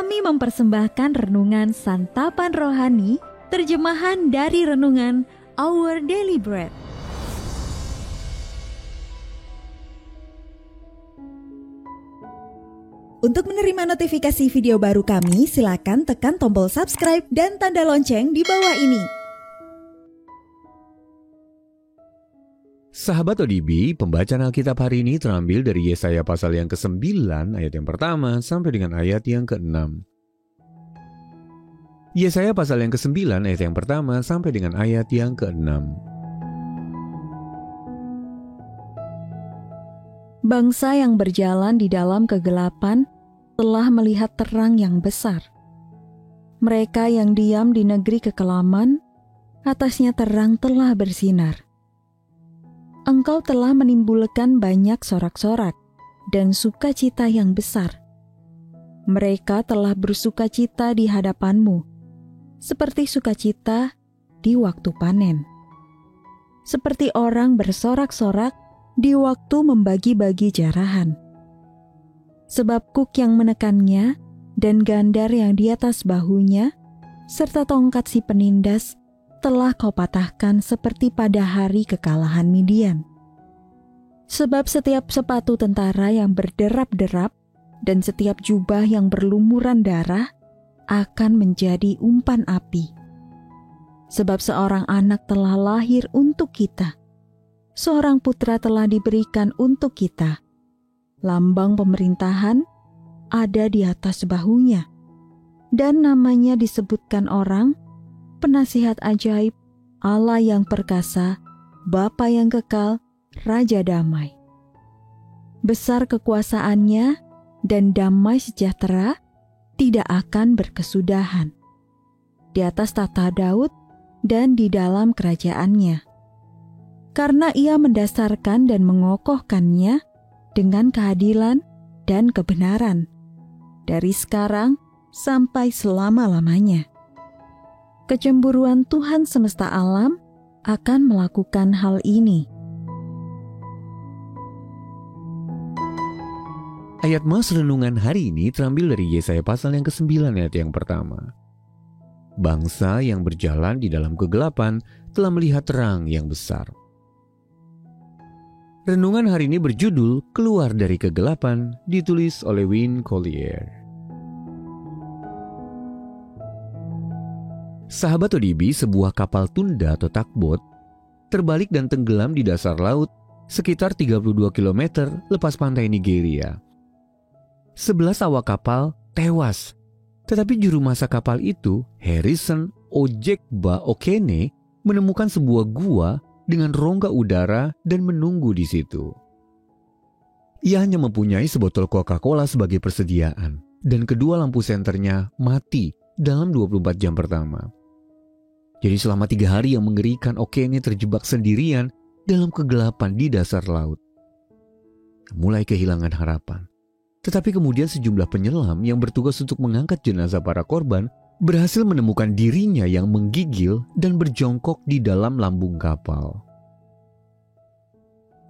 Kami mempersembahkan renungan Santapan Rohani, terjemahan dari renungan Our Daily Bread. Untuk menerima notifikasi video baru kami, silakan tekan tombol subscribe dan tanda lonceng di bawah ini. Sahabat ODB, pembacaan Alkitab hari ini terambil dari Yesaya pasal yang ke-9 ayat yang pertama sampai dengan ayat yang ke-6. Yesaya pasal yang ke-9 ayat yang pertama sampai dengan ayat yang ke-6. Bangsa yang berjalan di dalam kegelapan telah melihat terang yang besar. Mereka yang diam di negeri kekelaman, atasnya terang telah bersinar. Engkau telah menimbulkan banyak sorak-sorak dan sukacita yang besar. Mereka telah bersukacita di hadapanmu, seperti sukacita di waktu panen. Seperti orang bersorak-sorak di waktu membagi-bagi jarahan. Sebab kuk yang menekannya dan gandar yang di atas bahunya, serta tongkat si penindas, telah kau patahkan seperti pada hari kekalahan Midian. Sebab setiap sepatu tentara yang berderap-derap dan setiap jubah yang berlumuran darah akan menjadi umpan api. Sebab seorang anak telah lahir untuk kita, seorang putra telah diberikan untuk kita. Lambang pemerintahan ada di atas bahunya, dan namanya disebutkan orang, Penasihat ajaib, Allah yang perkasa, Bapa yang kekal, Raja damai. Besar kekuasaannya dan damai sejahtera tidak akan berkesudahan. Di atas tahta Daud dan di dalam kerajaannya. Karena ia mendasarkan dan mengokohkannya dengan keadilan dan kebenaran, dari sekarang sampai selama-lamanya. Kecemburuan Tuhan semesta alam akan melakukan hal ini. Ayat mas renungan hari ini terambil dari Yesaya pasal yang ke-9 ayat yang pertama. Bangsa yang berjalan di dalam kegelapan telah melihat terang yang besar. Renungan hari ini berjudul Keluar dari Kegelapan, ditulis oleh Win Collier. Sahabat ODB, sebuah kapal tunda atau tugboat terbalik dan tenggelam di dasar laut sekitar 32 km lepas pantai Nigeria. 11 awak kapal tewas, tetapi juru masak kapal itu, Harrison Ojegba Okene, menemukan sebuah gua dengan rongga udara dan menunggu di situ. Ia hanya mempunyai sebotol Coca-Cola sebagai persediaan, dan kedua lampu senternya mati dalam 24 jam pertama. Jadi selama 3 hari yang mengerikan, Okene terjebak sendirian dalam kegelapan di dasar laut. Mulai kehilangan harapan. Tetapi kemudian sejumlah penyelam yang bertugas untuk mengangkat jenazah para korban berhasil menemukan dirinya yang menggigil dan berjongkok di dalam lambung kapal.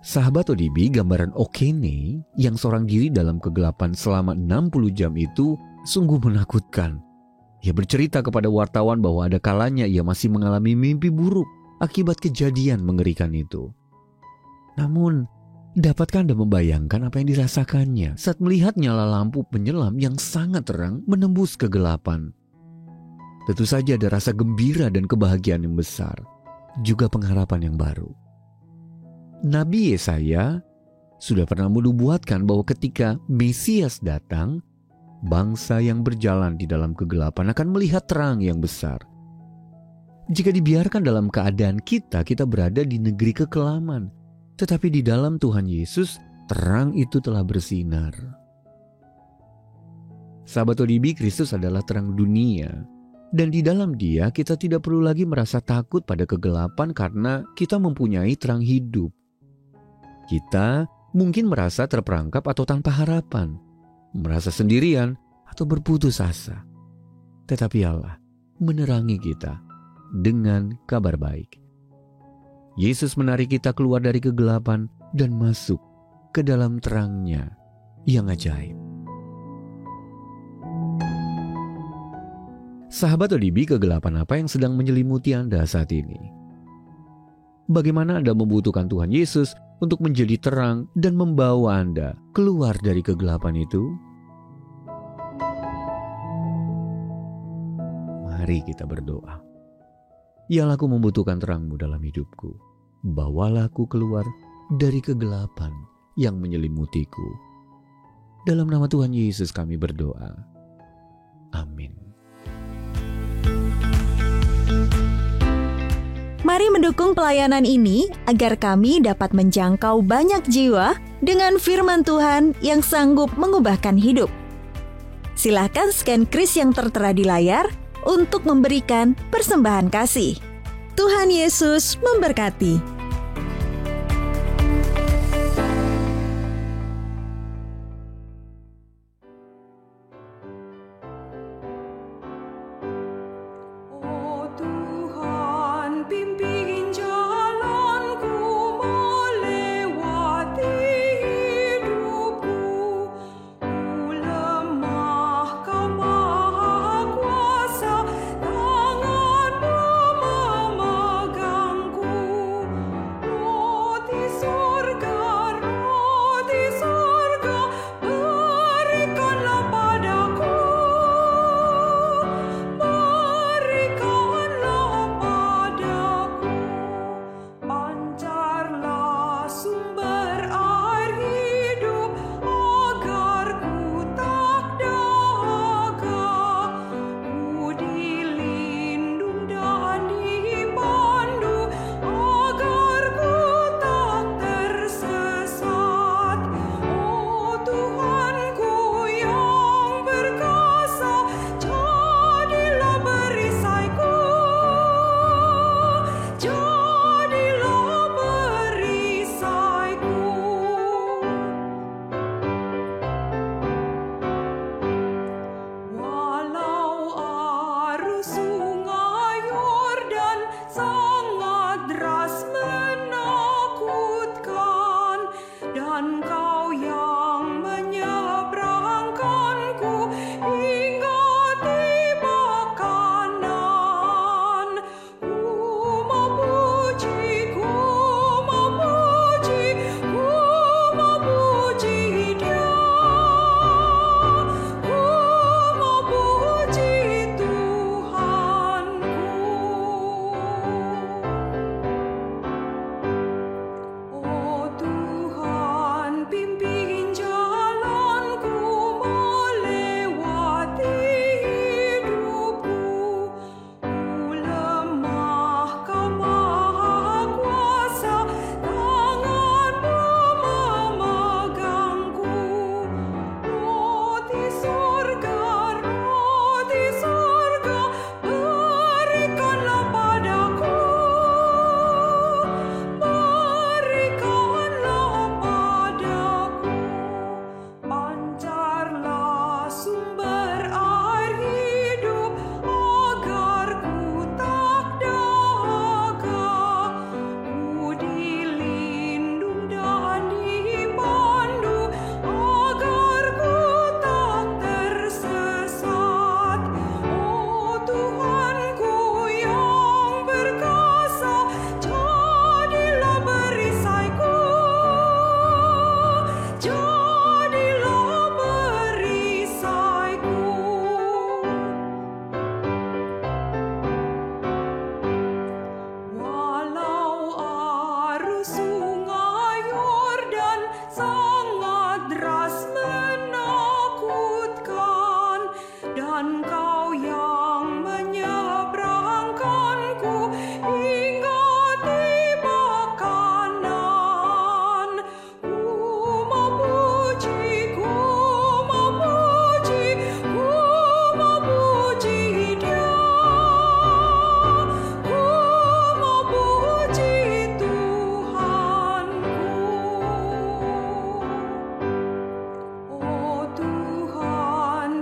Sahabat ODB, gambaran Okene yang seorang diri dalam kegelapan selama 60 jam itu sungguh menakutkan. Ia bercerita kepada wartawan bahwa ada kalanya ia masih mengalami mimpi buruk akibat kejadian mengerikan itu. Namun, dapatkah Anda membayangkan apa yang dirasakannya saat melihat nyala lampu penyelam yang sangat terang menembus kegelapan? Tentu saja ada rasa gembira dan kebahagiaan yang besar, juga pengharapan yang baru. Nabi Yesaya sudah pernah menubuatkan bahwa ketika Mesias datang, bangsa yang berjalan di dalam kegelapan akan melihat terang yang besar. Jika dibiarkan dalam keadaan kita berada di negeri kekelaman, tetapi di dalam Tuhan Yesus, terang itu telah bersinar. Sahabat ODB, Kristus adalah terang dunia. Dan di dalam Dia kita tidak perlu lagi merasa takut pada kegelapan karena kita mempunyai terang hidup. Kita mungkin merasa terperangkap atau tanpa harapan, merasa sendirian atau berputus asa. Tetapi Allah menerangi kita dengan kabar baik. Yesus menarik kita keluar dari kegelapan dan masuk ke dalam terang-Nya yang ajaib. Sahabat ODB, kegelapan apa yang sedang menyelimuti Anda saat ini? Bagaimana Anda membutuhkan Tuhan Yesus untuk menjadi terang dan membawa Anda keluar dari kegelapan itu? Mari kita berdoa. Ya Allah, aku membutuhkan terang-Mu dalam hidupku. Bawalah aku keluar dari kegelapan yang menyelimutiku. Dalam nama Tuhan Yesus kami berdoa. Amin. Mari mendukung pelayanan ini agar kami dapat menjangkau banyak jiwa dengan firman Tuhan yang sanggup mengubahkan hidup. Silakan scan kris yang tertera di layar untuk memberikan persembahan kasih. Tuhan Yesus memberkati.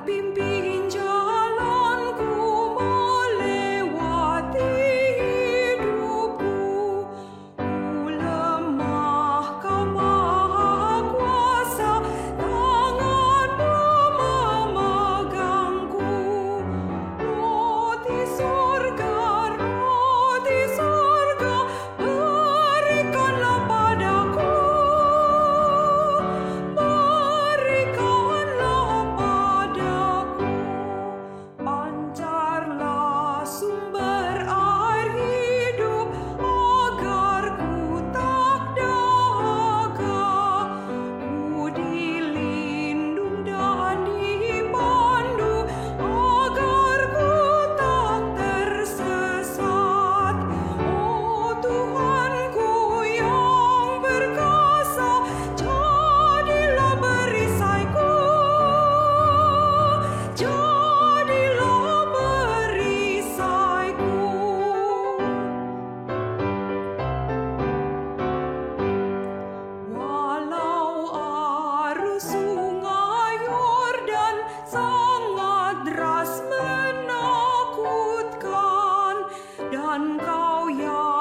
Pimpin jalan Maria